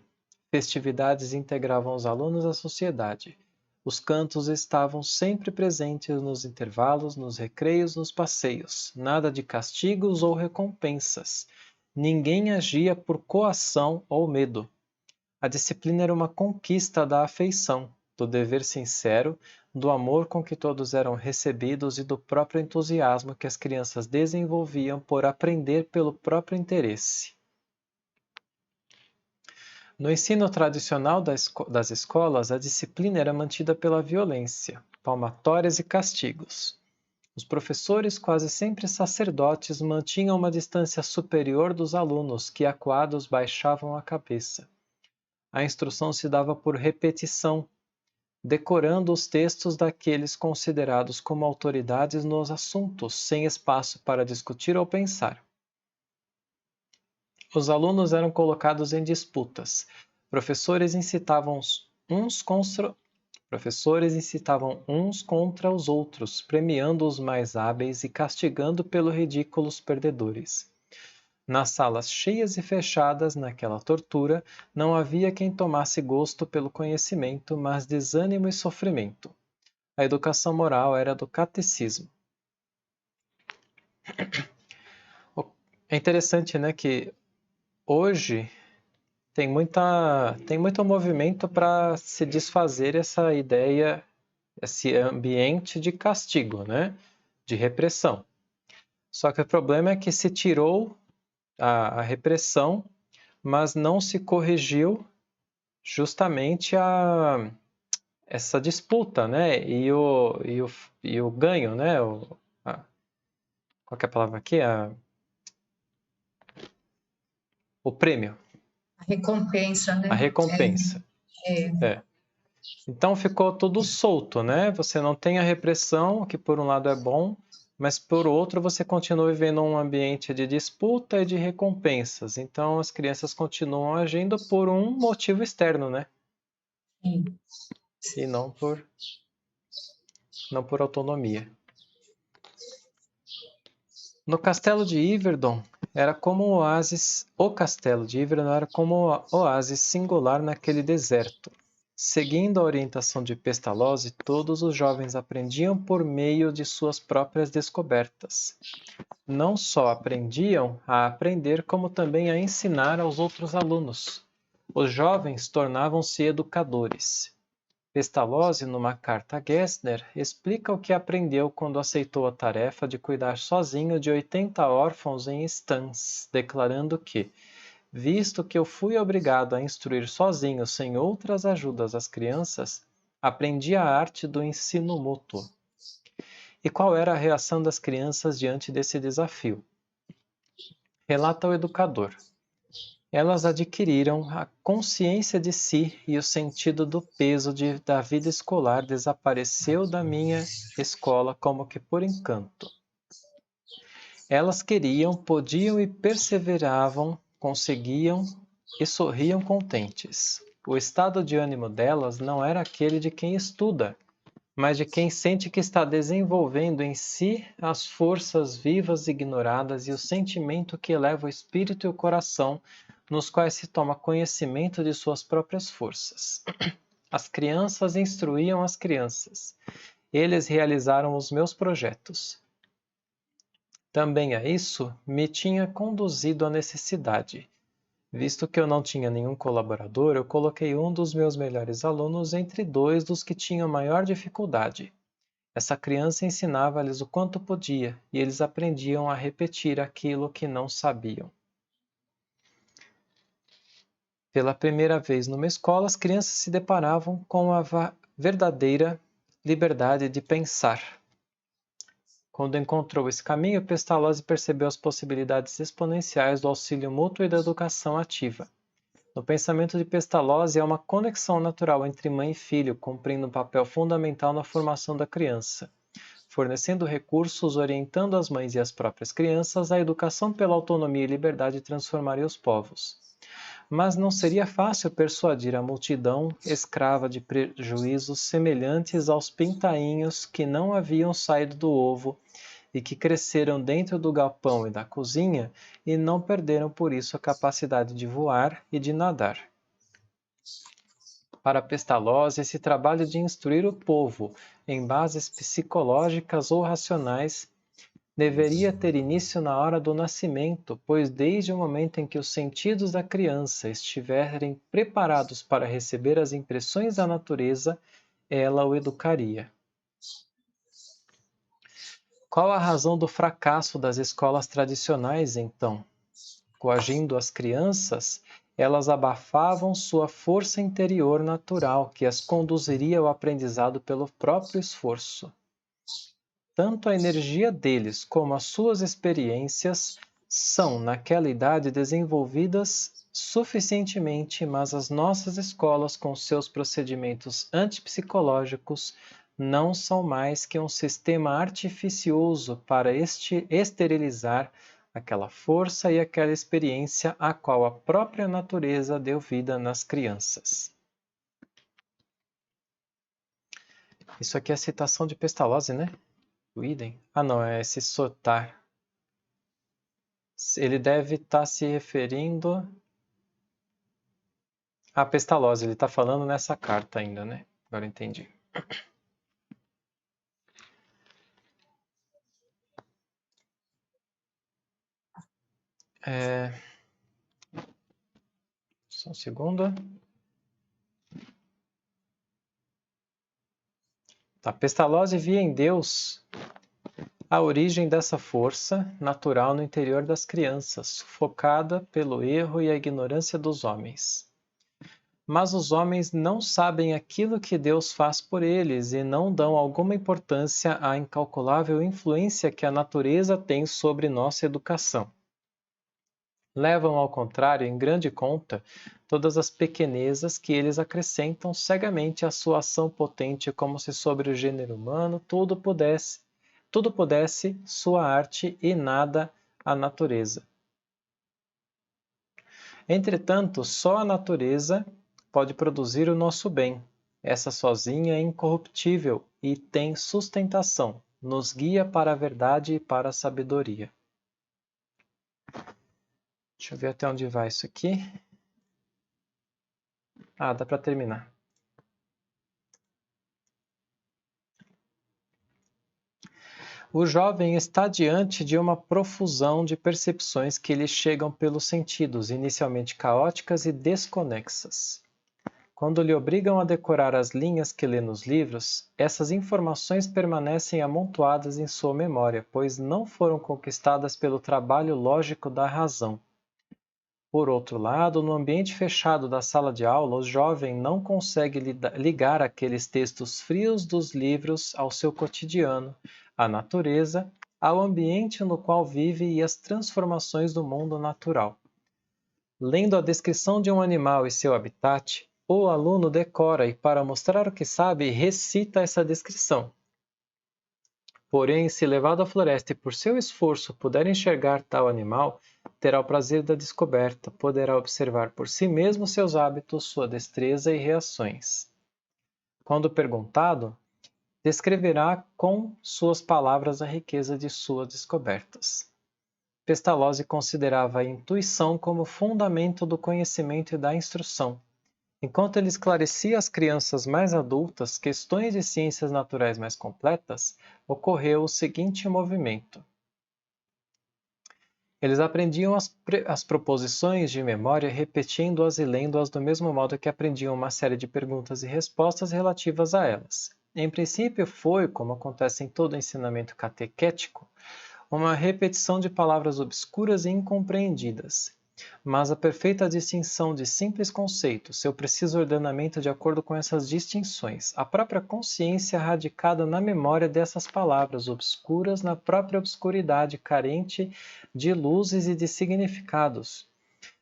Festividades integravam os alunos à sociedade. Os cantos estavam sempre presentes nos intervalos, nos recreios, nos passeios. Nada de castigos ou recompensas. Ninguém agia por coação ou medo. A disciplina era uma conquista da afeição, do dever sincero, do amor com que todos eram recebidos e do próprio entusiasmo que as crianças desenvolviam por aprender pelo próprio interesse. No ensino tradicional das escolas, a disciplina era mantida pela violência, palmatórias e castigos. Os professores, quase sempre sacerdotes, mantinham uma distância superior dos alunos, que acuados baixavam a cabeça. A instrução se dava por repetição, decorando os textos daqueles considerados como autoridades nos assuntos, sem espaço para discutir ou pensar. Os alunos eram colocados em disputas. Professores incitavam uns contra os outros, premiando os mais hábeis e castigando pelo ridículo os perdedores. Nas salas cheias e fechadas, naquela tortura, não havia quem tomasse gosto pelo conhecimento, mas desânimo e sofrimento. A educação moral era do catecismo. É interessante, né, que hoje tem muito movimento para se desfazer essa ideia, esse ambiente de castigo, né, de repressão. Só que o problema é que se tirou a repressão, mas não se corrigiu justamente essa disputa, né? E o ganho, né? Qual que é a palavra aqui? O prêmio. A recompensa, né? A recompensa. É. Então ficou tudo solto, né? Você não tem a repressão, que por um lado é bom, mas por outro você continua vivendo um ambiente de disputa e de recompensas. Então as crianças continuam agindo por um motivo externo, né? Sim. E não por autonomia. No castelo de Yverdon era como um oásis. O castelo de Yverdon era como um oásis singular naquele deserto. Seguindo a orientação de Pestalozzi, todos os jovens aprendiam por meio de suas próprias descobertas. Não só aprendiam a aprender, como também a ensinar aos outros alunos. Os jovens tornavam-se educadores. Pestalozzi, numa carta a Gessner, explica o que aprendeu quando aceitou a tarefa de cuidar sozinho de 80 órfãos em Stans, declarando que, visto que eu fui obrigado a instruir sozinho sem outras ajudas as crianças, aprendi a arte do ensino mútuo. E qual era a reação das crianças diante desse desafio? Relata o educador. Elas adquiriram a consciência de si e o sentido do peso da vida escolar desapareceu da minha escola como que por encanto. Elas queriam, podiam e perseveravam, conseguiam e sorriam contentes. O estado de ânimo delas não era aquele de quem estuda, mas de quem sente que está desenvolvendo em si as forças vivas ignoradas e o sentimento que eleva o espírito e o coração, nos quais se toma conhecimento de suas próprias forças. As crianças instruíam as crianças. Eles realizaram os meus projetos. Também a isso me tinha conduzido a necessidade. Visto que eu não tinha nenhum colaborador, eu coloquei um dos meus melhores alunos entre dois dos que tinham maior dificuldade. Essa criança ensinava-lhes o quanto podia, e eles aprendiam a repetir aquilo que não sabiam. Pela primeira vez numa escola, as crianças se deparavam com a verdadeira liberdade de pensar. Quando encontrou esse caminho, Pestalozzi percebeu as possibilidades exponenciais do auxílio mútuo e da educação ativa. No pensamento de Pestalozzi, há uma conexão natural entre mãe e filho, cumprindo um papel fundamental na formação da criança. Fornecendo recursos, orientando as mães e as próprias crianças, a educação pela autonomia e liberdade transformaria os povos. Mas não seria fácil persuadir a multidão escrava de prejuízos semelhantes aos pintainhos que não haviam saído do ovo e que cresceram dentro do galpão e da cozinha e não perderam por isso a capacidade de voar e de nadar. Para Pestalozzi, esse trabalho de instruir o povo em bases psicológicas ou racionais deveria ter início na hora do nascimento, pois desde o momento em que os sentidos da criança estiverem preparados para receber as impressões da natureza, ela o educaria. Qual a razão do fracasso das escolas tradicionais, então? Coagindo as crianças, elas abafavam sua força interior natural, que as conduziria ao aprendizado pelo próprio esforço. Tanto a energia deles como as suas experiências são, naquela idade, desenvolvidas suficientemente, mas as nossas escolas, com seus procedimentos antipsicológicos, não são mais que um sistema artificioso para esterilizar aquela força e aquela experiência a qual a própria natureza deu vida nas crianças. Isso aqui é a citação de Pestalozzi, né? O idem? Ah, não, é esse sotar. Ele deve estar se referindo a Pestalozzi. Ele está falando nessa carta ainda, né? Agora entendi. Só um segundo. Tá, Pestalozzi via em Deus a origem dessa força natural no interior das crianças, sufocada pelo erro e a ignorância dos homens. Mas os homens não sabem aquilo que Deus faz por eles e não dão alguma importância à incalculável influência que a natureza tem sobre nossa educação. Levam, ao contrário, em grande conta todas as pequenezas que eles acrescentam cegamente à sua ação potente, como se sobre o gênero humano tudo pudesse sua arte e nada a natureza. Entretanto, só a natureza pode produzir o nosso bem. Essa sozinha é incorruptível e tem sustentação, nos guia para a verdade e para a sabedoria. Deixa eu ver até onde vai isso aqui. Ah, dá para terminar. O jovem está diante de uma profusão de percepções que lhe chegam pelos sentidos, inicialmente caóticas e desconexas. Quando lhe obrigam a decorar as linhas que lê nos livros, essas informações permanecem amontoadas em sua memória, pois não foram conquistadas pelo trabalho lógico da razão. Por outro lado, no ambiente fechado da sala de aula, o jovem não consegue ligar aqueles textos frios dos livros ao seu cotidiano, à natureza, ao ambiente no qual vive e às transformações do mundo natural. Lendo a descrição de um animal e seu habitat, o aluno decora e, para mostrar o que sabe, recita essa descrição. Porém, se levado à floresta e por seu esforço puder enxergar tal animal, terá o prazer da descoberta, poderá observar por si mesmo seus hábitos, sua destreza e reações. Quando perguntado, descreverá com suas palavras a riqueza de suas descobertas. Pestalozzi considerava a intuição como fundamento do conhecimento e da instrução. Enquanto ele esclarecia às crianças mais adultas questões de ciências naturais mais completas, ocorreu o seguinte movimento. Eles aprendiam as proposições de memória, repetindo-as e lendo-as do mesmo modo que aprendiam uma série de perguntas e respostas relativas a elas. Em princípio, foi, como acontece em todo ensinamento catequético, uma repetição de palavras obscuras e incompreendidas. Mas a perfeita distinção de simples conceitos, seu preciso ordenamento de acordo com essas distinções, a própria consciência radicada na memória dessas palavras obscuras, na própria obscuridade carente de luzes e de significados,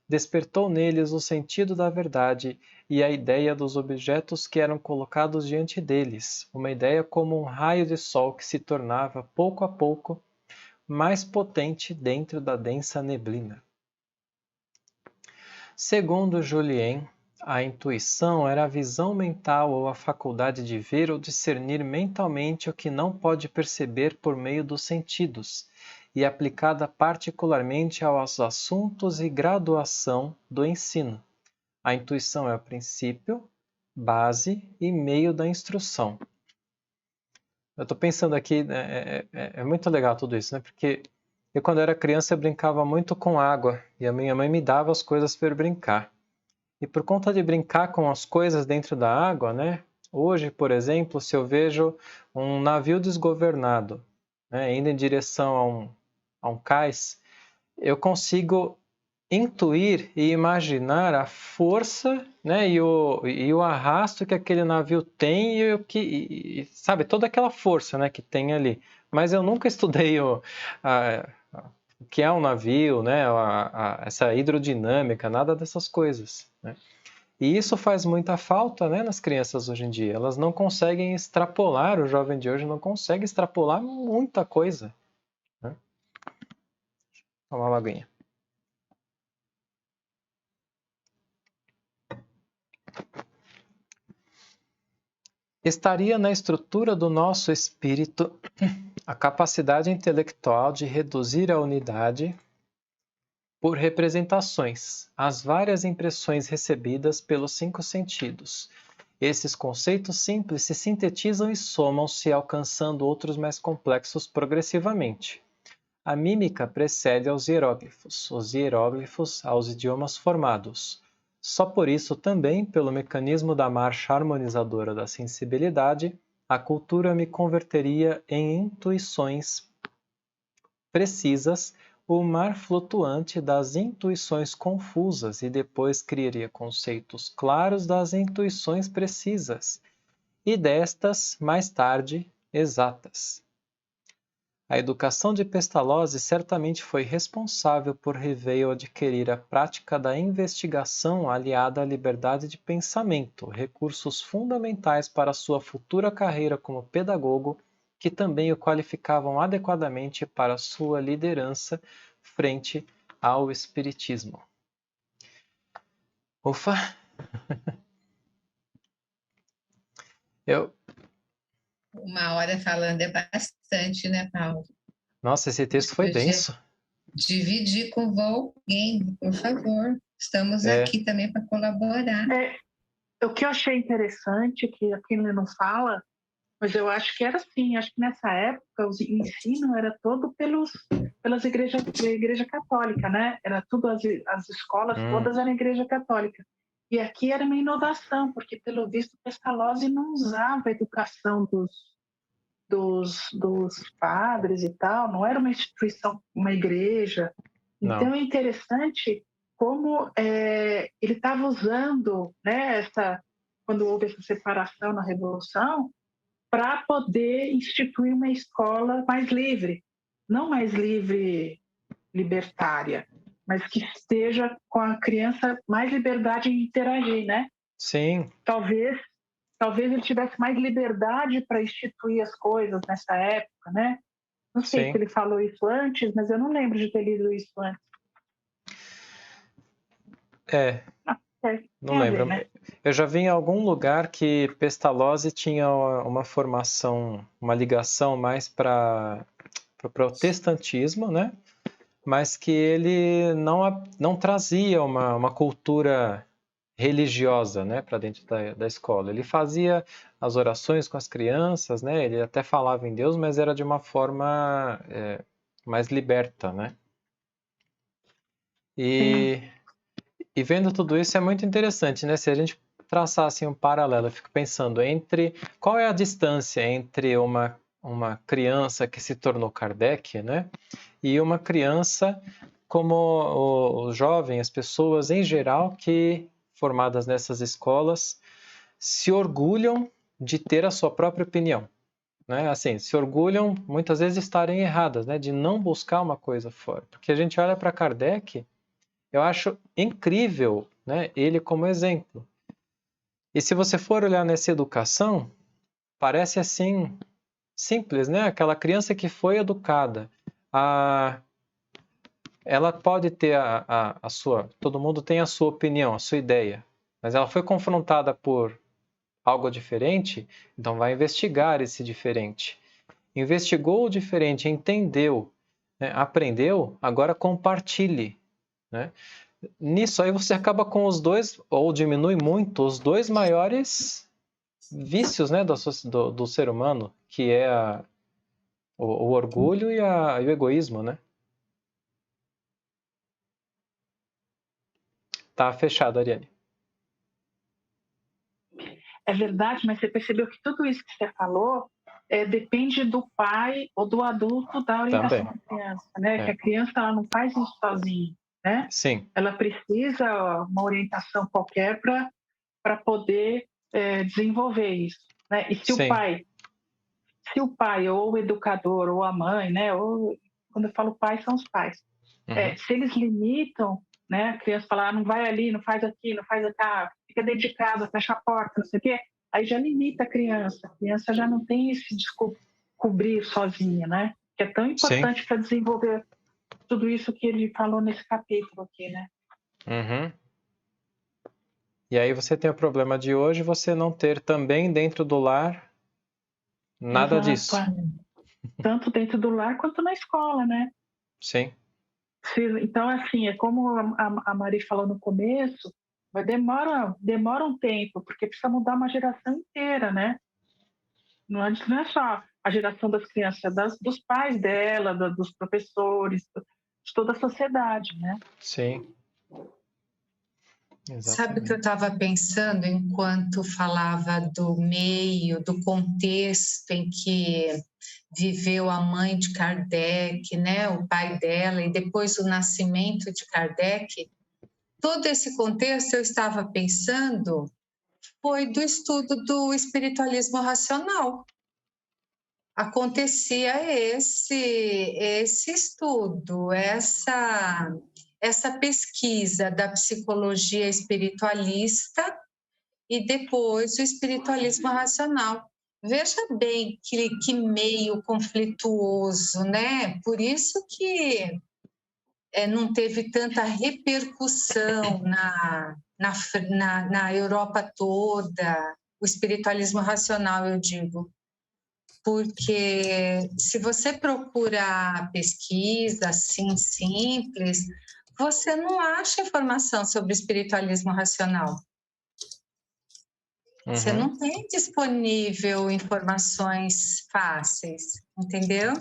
despertou neles o sentido da verdade e a ideia dos objetos que eram colocados diante deles, uma ideia como um raio de sol que se tornava, pouco a pouco, mais potente dentro da densa neblina. Segundo Julien, a intuição era a visão mental ou a faculdade de ver ou discernir mentalmente o que não pode perceber por meio dos sentidos, e aplicada particularmente aos assuntos e graduação do ensino. A intuição é o princípio, base e meio da instrução. Eu estou pensando aqui, né, é muito legal tudo isso, né? Porque eu, quando era criança, eu brincava muito com água e a minha mãe me dava as coisas para eu brincar. E por conta de brincar com as coisas dentro da água, né? Hoje, por exemplo, se eu vejo um navio desgovernado, né, indo em direção a um cais, eu consigo intuir e imaginar a força, né, e o arrasto que aquele navio tem e sabe, toda aquela força, né, que tem ali. Mas eu nunca estudei o que é um navio, né, essa hidrodinâmica, nada dessas coisas, né? E isso faz muita falta, né, nas crianças hoje em dia. Elas não conseguem extrapolar, o jovem de hoje não consegue extrapolar muita coisa, né? Tomar uma aguinha. Estaria na estrutura do nosso espírito a capacidade intelectual de reduzir a unidade por representações, as várias impressões recebidas pelos 5 sentidos. Esses conceitos simples se sintetizam e somam-se, alcançando outros mais complexos progressivamente. A mímica precede aos hieróglifos, os hieróglifos aos idiomas formados. Só por isso também, pelo mecanismo da marcha harmonizadora da sensibilidade, a cultura me converteria em intuições precisas, o mar flutuante das intuições confusas e depois criaria conceitos claros das intuições precisas e destas, mais tarde, exatas. A educação de Pestalozzi certamente foi responsável por Ribeiro adquirir a prática da investigação aliada à liberdade de pensamento, recursos fundamentais para sua futura carreira como pedagogo, que também o qualificavam adequadamente para sua liderança frente ao espiritismo. Ufa! Uma hora falando é bastante, né, Paulo? Nossa, esse texto foi denso. Dividir com o Wolfgang, por favor. Estamos aqui também para colaborar. O que eu achei interessante, que aqui ele não fala, mas eu acho que era assim, acho que nessa época o ensino era todo pelas igrejas, a igreja católica, né? Era tudo, as escolas todas eram igreja católica. E aqui era uma inovação, porque pelo visto Pestalozzi não usava a educação dos padres e tal, não era uma instituição, uma igreja. Então Não. é interessante como ele estava usando, né, quando houve essa separação na Revolução, para poder instituir uma escola mais livre, não mais livre libertária, mas que esteja com a criança mais liberdade de interagir, né? Sim. Talvez talvez ele tivesse mais liberdade para instituir as coisas nessa época, né? Não sei se Sim. ele falou isso antes, mas eu não lembro de ter lido isso antes. Não Tem a ver, lembro. né? Eu já vi em algum lugar que Pestalozzi tinha uma formação, uma ligação mais para o protestantismo, né? Mas que ele não trazia uma cultura religiosa, né, para dentro da escola. Ele fazia as orações com as crianças, né? Ele até falava em Deus, mas era de uma forma mais liberta, né? E vendo tudo isso é muito interessante, né? Se a gente traçar assim um paralelo, eu fico pensando qual é a distância entre uma criança que se tornou Kardec, né? E uma criança como o jovem, as pessoas em geral que formadas nessas escolas se orgulham de ter a sua própria opinião, né? Assim, se orgulham muitas vezes de estarem erradas, né? De não buscar uma coisa fora. Porque a gente olha para Kardec, eu acho incrível, né, ele como exemplo. E se você for olhar nessa educação, parece assim simples, né? Aquela criança que foi educada, ela pode ter a sua, todo mundo tem a sua opinião, a sua ideia, mas ela foi confrontada por algo diferente, então vai investigar esse diferente. Investigou o diferente, entendeu, né, aprendeu, agora compartilhe, né? Nisso aí você acaba com os dois, ou diminui muito, os dois maiores vícios, né, do ser humano, que é o orgulho e o egoísmo, né? Tá fechado, Ariane. É verdade, mas você percebeu que tudo isso que você falou depende do pai ou do adulto da orientação Também. da criança, né? Que a criança ela não faz isso sozinha, né? Sim. Ela precisa uma orientação qualquer para poder desenvolver isso, né? E Sim. se o pai ou o educador ou a mãe, né? Ou quando eu falo pai são os pais, se eles limitam, né? A criança fala, não vai ali, não faz aqui, não faz aqui, fica dentro de casa, fecha a porta, não sei o quê. Aí já limita a criança já não tem esse descobrir sozinha, né? Que é tão Sim. importante para desenvolver tudo isso que ele falou nesse capítulo aqui, né? Uhum. E aí você tem o problema de hoje você não ter também dentro do lar nada Exato. disso. Tanto dentro do lar quanto na escola, né? Sim. Então, assim, é como a Mari falou no começo, mas demora um tempo, porque precisa mudar uma geração inteira, né? Não é só a geração das crianças, é dos pais dela, dos professores, de toda a sociedade, né? Sim. Sabe o que eu Exatamente. estava pensando enquanto falava do meio, do contexto em que viveu a mãe de Kardec, né, o pai dela, e depois o nascimento de Kardec? Todo esse contexto eu estava pensando foi do estudo do espiritualismo racional. Acontecia esse estudo, essa pesquisa da psicologia espiritualista e depois o espiritualismo racional. Veja bem que meio conflituoso, né? Por isso que não teve tanta repercussão na Europa toda, o espiritualismo racional, eu digo. Porque se você procura pesquisa assim simples, você não acha informação sobre espiritualismo racional. Você não tem disponível informações fáceis, entendeu?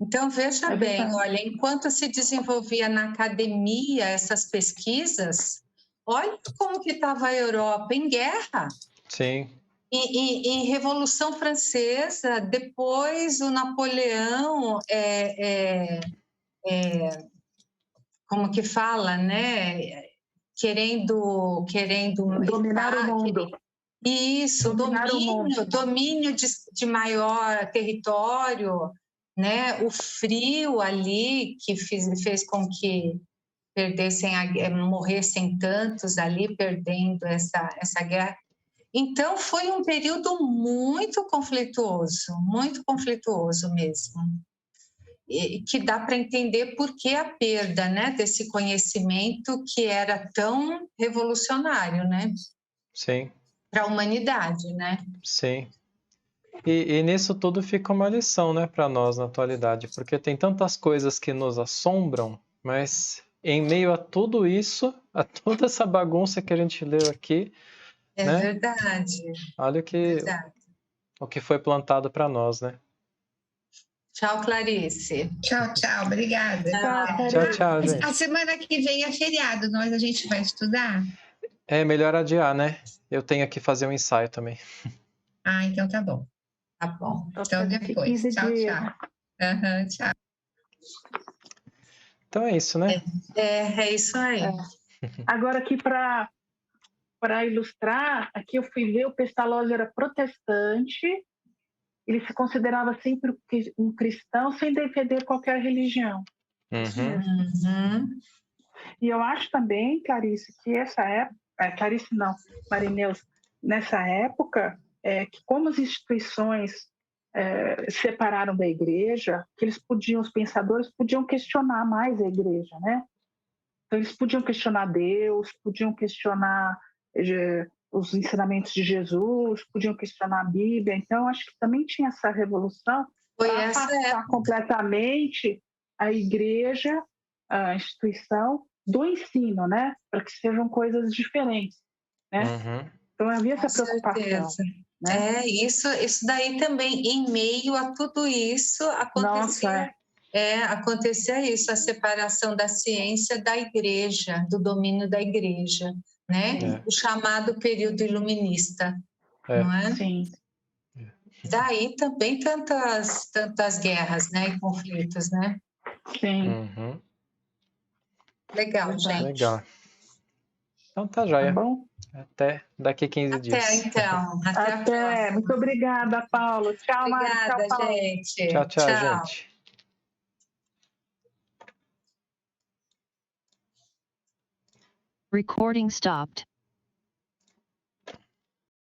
Então, veja bem, olha, enquanto se desenvolvia na academia essas pesquisas, olha como que estava a Europa em guerra. Sim. Em Revolução Francesa, depois o Napoleão, como que fala, né? Querendo dominar o mundo. Isso, domínio de maior território, né? O frio ali que fez com que morressem tantos ali, perdendo essa guerra. Então, foi um período muito conflituoso mesmo. E que dá para entender por que a perda, né, desse conhecimento que era tão revolucionário, né, Sim, para a humanidade, né? sim. E nisso tudo fica uma lição, né, para nós na atualidade, porque tem tantas coisas que nos assombram, mas em meio a tudo isso, a toda essa bagunça que a gente leu aqui, É né? verdade. Olha Verdade. o que foi plantado para nós, né? Tchau, Clarice. Tchau, tchau. Obrigada. Tchau, tchau, A gente. semana que vem é feriado, a gente vai estudar? É melhor adiar, né? Eu tenho que fazer um ensaio também. Ah, então tá bom. Tá bom. Então depois. 15 Tchau, dias. tchau. Tchau. Então é isso, né? É isso aí. Agora aqui para ilustrar, aqui eu fui ver, o Pestalozzi era protestante, ele se considerava sempre um cristão sem defender qualquer religião. Uhum. E eu acho também, Clarice, que essa época, Clarice não, Marineus, nessa época, que como as instituições se separaram da igreja, que os pensadores podiam questionar mais a igreja, né? Então eles podiam questionar Deus, podiam questionar os ensinamentos de Jesus, podiam questionar a Bíblia. Então acho que também tinha essa revolução para afastar completamente a igreja, a instituição, do ensino, né? Para que sejam coisas diferentes, né? Então havia essa preocupação. Né? Isso daí também, em meio a tudo isso, acontecia isso, a separação da ciência da igreja, do domínio da igreja, né? O chamado período iluminista, não é? Sim. Daí também tantas guerras, né, e conflitos, né? Sim. Legal, gente. Legal. Então tá joia. Tá bom? Até daqui a 15 dias. Até então. Até a próxima. Muito obrigada, Paulo. Tchau, obrigada, Mari. Tchau, Paulo. gente. Tchau, gente. Recording stopped.